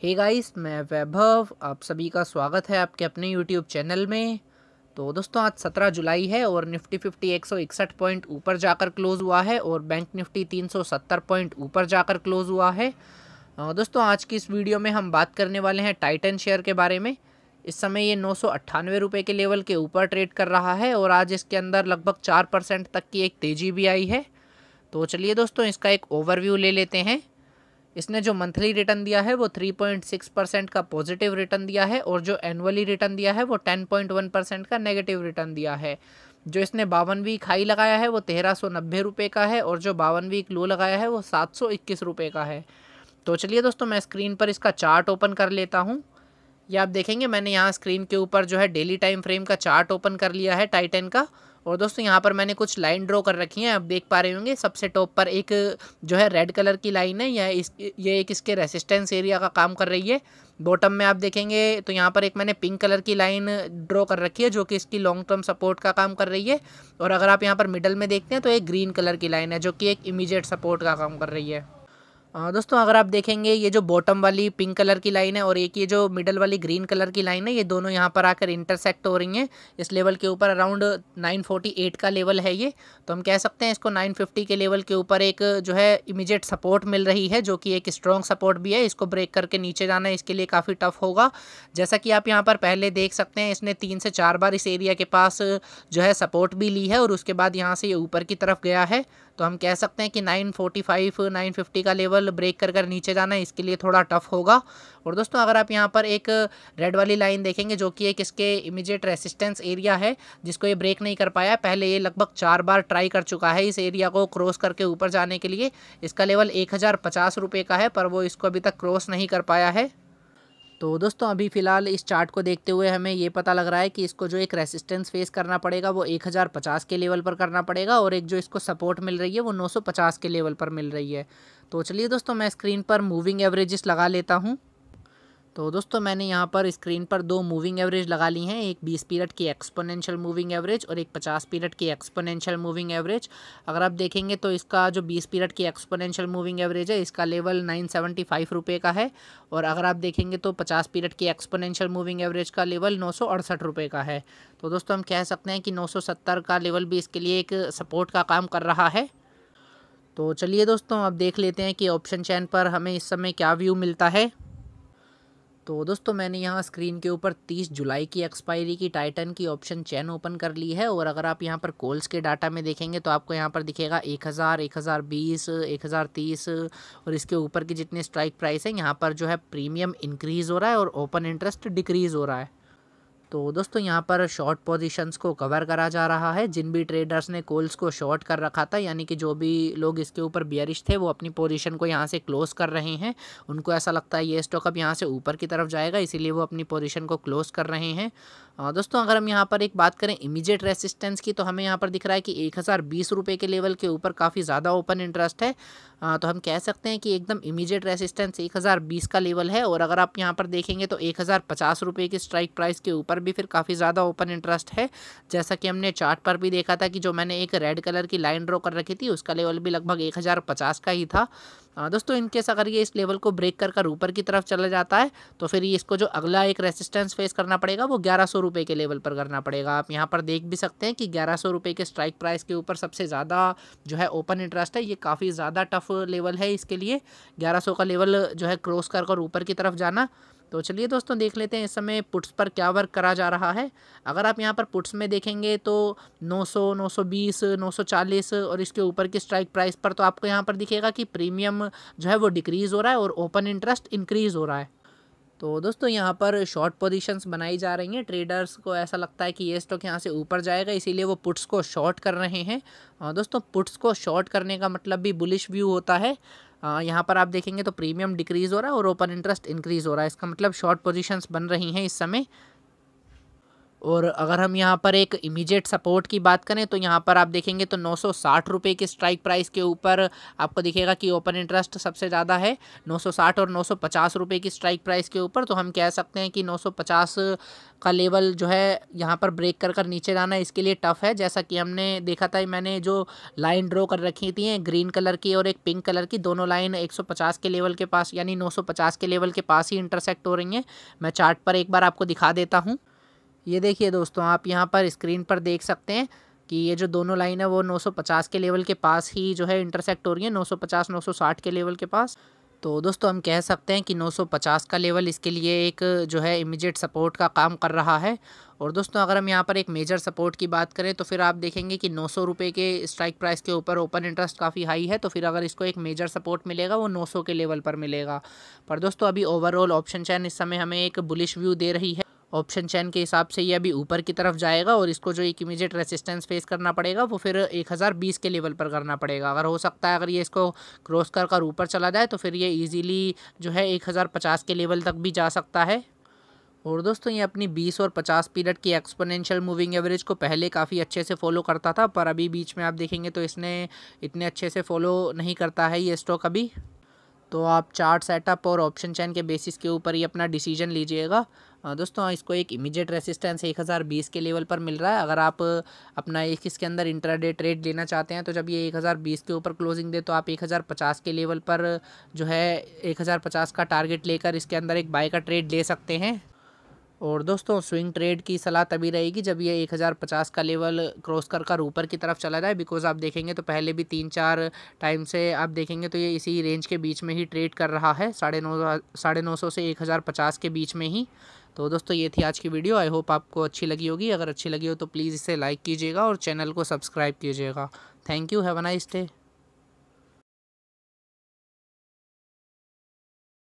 Hey guys, मैं वैभव। आप सभी का स्वागत है आपके अपने यूट्यूब चैनल में। तो दोस्तों, आज 17 जुलाई है और निफ्टी 50 161 पॉइंट ऊपर जाकर क्लोज़ हुआ है और बैंक निफ्टी 370 पॉइंट ऊपर जाकर क्लोज़ हुआ है। दोस्तों, आज की इस वीडियो में हम बात करने वाले हैं टाइटन शेयर के बारे में। इस समय ये 998 रुपये के लेवल के ऊपर ट्रेड कर रहा है और आज इसके अंदर लगभग 4% तक की एक तेज़ी भी आई है। तो चलिए दोस्तों, इसका एक ओवरव्यू ले लेते हैं। इसने जो मंथली रिटर्न दिया है वो 3.6% का पॉजिटिव रिटर्न दिया है और जो एनुअली रिटर्न दिया है वो 10.1% का नेगेटिव रिटर्न दिया है। जो इसने 52 वीक हाई लगाया है वो 1390 रुपये का है और जो 52 वीक लो लगाया है वो 721 रुपये का है। तो चलिए दोस्तों, मैं स्क्रीन पर इसका चार्ट ओपन कर लेता हूँ। ये आप देखेंगे मैंने यहाँ स्क्रीन के ऊपर जो है डेली टाइम फ्रेम का चार्ट ओपन कर लिया है टाइटन का। और दोस्तों, यहाँ पर मैंने कुछ लाइन ड्रॉ कर रखी हैं, आप देख पा रहे होंगे। सबसे टॉप पर एक जो है रेड कलर की लाइन है, ये एक इसके रेसिस्टेंस एरिया का काम कर रही है। बॉटम में आप देखेंगे तो यहाँ पर एक मैंने पिंक कलर की लाइन ड्रॉ कर रखी है जो कि इसकी लॉन्ग टर्म सपोर्ट का काम कर रही है। और अगर आप यहाँ पर मिडल में देखते हैं तो एक ग्रीन कलर की लाइन है जो कि एक इमीडिएट सपोर्ट का काम कर रही है। दोस्तों, अगर आप देखेंगे ये जो बॉटम वाली पिंक कलर की लाइन है और एक ये जो मिडल वाली ग्रीन कलर की लाइन है, ये दोनों यहाँ पर आकर इंटरसेक्ट हो रही हैं इस लेवल के ऊपर। अराउंड 948 का लेवल है ये। तो हम कह सकते हैं इसको 950 के लेवल के ऊपर एक जो है इमीडिएट सपोर्ट मिल रही है जो कि एक स्ट्रॉन्ग सपोर्ट भी है। इसको ब्रेक करके नीचे जाना इसके लिए काफ़ी टफ होगा। जैसा कि आप यहाँ पर पहले देख सकते हैं, इसने 3 से 4 बार इस एरिया के पास जो है सपोर्ट भी ली है और उसके बाद यहाँ से ये ऊपर की तरफ गया है। तो हम कह सकते हैं कि 945 950 का लेवल ब्रेक कर नीचे जाना इसके लिए थोड़ा टफ होगा। और दोस्तों, अगर आप यहाँ पर एक रेड वाली लाइन देखेंगे जो कि एक इसके इमीडिएट रेसिस्टेंस एरिया है जिसको ये ब्रेक नहीं कर पाया। पहले ये लगभग 4 बार ट्राई कर चुका है इस एरिया को क्रॉस करके ऊपर जाने के लिए। इसका लेवल 1050 रुपये का है पर वो इसको अभी तक क्रॉस नहीं कर पाया है। तो दोस्तों, अभी फ़िलहाल इस चार्ट को देखते हुए हमें ये पता लग रहा है कि इसको जो एक रेसिस्टेंस फेस करना पड़ेगा वो 1050 के लेवल पर करना पड़ेगा और एक जो इसको सपोर्ट मिल रही है वो 950 के लेवल पर मिल रही है। तो चलिए दोस्तों, मैं स्क्रीन पर मूविंग एवरेजेस लगा लेता हूँ। तो दोस्तों, मैंने यहाँ पर स्क्रीन पर 2 मूविंग एवरेज लगा ली हैं, एक 20 पीरियड की एक्सपोनेंशियल मूविंग एवरेज और एक 50 पीरियड की एक्सपोनेंशियल मूविंग एवरेज। अगर आप देखेंगे तो इसका जो 20 पीरियड की एक्सपोनेंशियल मूविंग एवरेज है इसका लेवल 975 रुपये का है और अगर आप देखेंगे तो 50 पीरियड की एक्सपोनेंशियल मूविंग एवरेज का लेवल 968 रुपये का है। तो दोस्तों, हम कह सकते हैं कि 970 का लेवल भी इसके लिए एक सपोर्ट का काम कर रहा है। तो चलिए दोस्तों, अब देख लेते हैं कि ऑप्शन चेन पर हमें इस समय क्या व्यू मिलता है। तो दोस्तों, मैंने यहाँ स्क्रीन के ऊपर 30 जुलाई की एक्सपायरी की टाइटन की ऑप्शन चेन ओपन कर ली है और अगर आप यहाँ पर कॉल्स के डाटा में देखेंगे तो आपको यहाँ पर दिखेगा 1000, 1020, 1030 और इसके ऊपर की जितनी स्ट्राइक प्राइस है यहाँ पर जो है प्रीमियम इंक्रीज़ हो रहा है और ओपन इंटरेस्ट डिक्रीज़ हो रहा है। तो दोस्तों, यहाँ पर शॉर्ट पोजीशंस को कवर करा जा रहा है। जिन भी ट्रेडर्स ने कॉल्स को शॉर्ट कर रखा था, यानी कि जो भी लोग इसके ऊपर बियरिश थे, वो अपनी पोजीशन को यहाँ से क्लोज कर रहे हैं। उनको ऐसा लगता है ये स्टॉक अब यहाँ से ऊपर की तरफ जाएगा, इसीलिए वो अपनी पोजीशन को क्लोज कर रहे हैं। दोस्तों, अगर हम यहाँ पर एक बात करें इमीडिएट रेसिस्टेंस की, तो हमें यहाँ पर दिख रहा है कि 1020 रुपये के लेवल के ऊपर काफ़ी ज़्यादा ओपन इंटरेस्ट है। तो हम कह सकते हैं कि एकदम इमीडिएट रेसिस्टेंस 1020 का लेवल है और अगर आप यहाँ पर देखेंगे तो 1050 रुपये की स्ट्राइक प्राइस के ऊपर भी फिर काफ़ी ज़्यादा ओपन इंटरेस्ट है। जैसा कि हमने चार्ट पर भी देखा था कि जो मैंने एक रेड कलर की लाइन ड्रॉ कर रखी थी उसका लेवल भी लगभग 1050 का ही था। दोस्तों, इनकेस अगर ये इस लेवल को ब्रेक कर ऊपर की तरफ चला जाता है तो फिर ये इसको जो अगला एक रेसिस्टेंस फेस करना पड़ेगा वो 1100 रुपये के लेवल पर करना पड़ेगा। आप यहाँ पर देख भी सकते हैं कि 1100 रुपये के स्ट्राइक प्राइस के ऊपर सबसे ज़्यादा जो है ओपन इंटरेस्ट है। ये काफ़ी ज़्यादा टफ लेवल है इसके लिए, 1100 का लेवल जो है क्रॉस कर ऊपर की तरफ जाना। तो चलिए दोस्तों, देख लेते हैं इस समय पुट्स पर क्या वर्क करा जा रहा है। अगर आप यहाँ पर पुट्स में देखेंगे तो 900, 920, 940 और इसके ऊपर की स्ट्राइक प्राइस पर तो आपको यहाँ पर दिखेगा कि प्रीमियम जो है वो डिक्रीज़ हो रहा है और ओपन इंटरेस्ट इंक्रीज़ हो रहा है। तो दोस्तों, यहाँ पर शॉर्ट पोजीशंस बनाई जा रही हैं। ट्रेडर्स को ऐसा लगता है कि ये स्टॉक यहाँ से ऊपर जाएगा, इसीलिए वो पुट्स को शॉर्ट कर रहे हैं। दोस्तों, पुट्स को शॉर्ट करने का मतलब भी बुलिश व्यू होता है। यहाँ पर आप देखेंगे तो प्रीमियम डिक्रीज़ हो रहा है और ओपन इंटरेस्ट इंक्रीज़ हो रहा है, इसका मतलब शॉर्ट पोजीशंस बन रही हैं इस समय। और अगर हम यहाँ पर एक इमीडिएट सपोर्ट की बात करें तो यहाँ पर आप देखेंगे तो 960 रुपये के स्ट्राइक प्राइस के ऊपर आपको दिखेगा कि ओपन इंटरेस्ट सबसे ज़्यादा है 960 और 950 रुपये की स्ट्राइक प्राइस के ऊपर। तो हम कह सकते हैं कि 950 का लेवल जो है यहाँ पर ब्रेक कर कर नीचे जाना इसके लिए टफ़ है। जैसा कि हमने देखा था, मैंने जो लाइन ड्रॉ कर रखी थी ग्रीन कलर की और एक पिंक कलर की, दोनों लाइन 150 के लेवल के पास यानी 950 के लेवल के पास ही इंटरसेक्ट हो रही हैं। मैं चार्ट पर एक बार आपको दिखा देता हूँ। ये देखिए दोस्तों, आप यहाँ पर स्क्रीन पर देख सकते हैं कि ये जो दोनों लाइन है वो 950 के लेवल के पास ही जो है इंटरसेक्ट हो रही है, 950 960 के लेवल के पास। तो दोस्तों हम कह सकते हैं कि 950 का लेवल इसके लिए एक जो है इमीडिएट सपोर्ट का काम कर रहा है। और दोस्तों अगर हम यहाँ पर एक मेजर सपोर्ट की बात करें तो फिर आप देखेंगे कि 900 रुपये के स्ट्राइक प्राइस के ऊपर ओपन इंटरेस्ट काफ़ी हाई है। तो फिर अगर इसको एक मेजर सपोर्ट मिलेगा वो 900 के लेवल पर मिलेगा। पर दोस्तों अभी ओवरऑल ऑप्शन चैन इस समय हमें एक बुलिश व्यू दे रही है। ऑप्शन चैन के हिसाब से ये अभी ऊपर की तरफ जाएगा और इसको जो एक इमीडिएट रेसिस्टेंस फेस करना पड़ेगा वो फिर 1020 के लेवल पर करना पड़ेगा। अगर हो सकता है अगर ये इसको क्रॉस कर कर ऊपर चला जाए तो फिर ये इजीली जो है 1050 के लेवल तक भी जा सकता है। और दोस्तों ये अपनी 20 और 50 पीरियड की एक्सपोनेंशियल मूविंग एवरेज को पहले काफ़ी अच्छे से फॉलो करता था, पर अभी बीच में आप देखेंगे तो इसने इतने अच्छे से फॉलो नहीं करता है ये स्टॉक अभी। तो आप चार्ट सेटअप और ऑप्शन चैन के बेसिस के ऊपर ही अपना डिसीजन लीजिएगा। दोस्तों इसको एक इमीडिएट रेसिस्टेंस 1020 के लेवल पर मिल रहा है। अगर आप अपना एक इसके अंदर इंट्राडे ट्रेड लेना चाहते हैं तो जब ये 1020 के ऊपर क्लोजिंग दे तो आप 1050 के लेवल पर जो है 1050 का टारगेट लेकर इसके अंदर एक बाय का ट्रेड ले सकते हैं। और दोस्तों स्विंग ट्रेड की सलाह तभी रहेगी जब ये 1050 का लेवल क्रॉस कर कर ऊपर की तरफ चला जाए, बिकॉज आप देखेंगे तो पहले भी 3-4 टाइम से आप देखेंगे तो ये इसी रेंज के बीच में ही ट्रेड कर रहा है, 950 से 1050 के बीच में ही। तो दोस्तों ये थी आज की वीडियो। आई होप आपको अच्छी लगी होगी। अगर अच्छी लगी हो तो प्लीज़ इसे लाइक कीजिएगा और चैनल को सब्सक्राइब कीजिएगा। Thank you, have a nice day.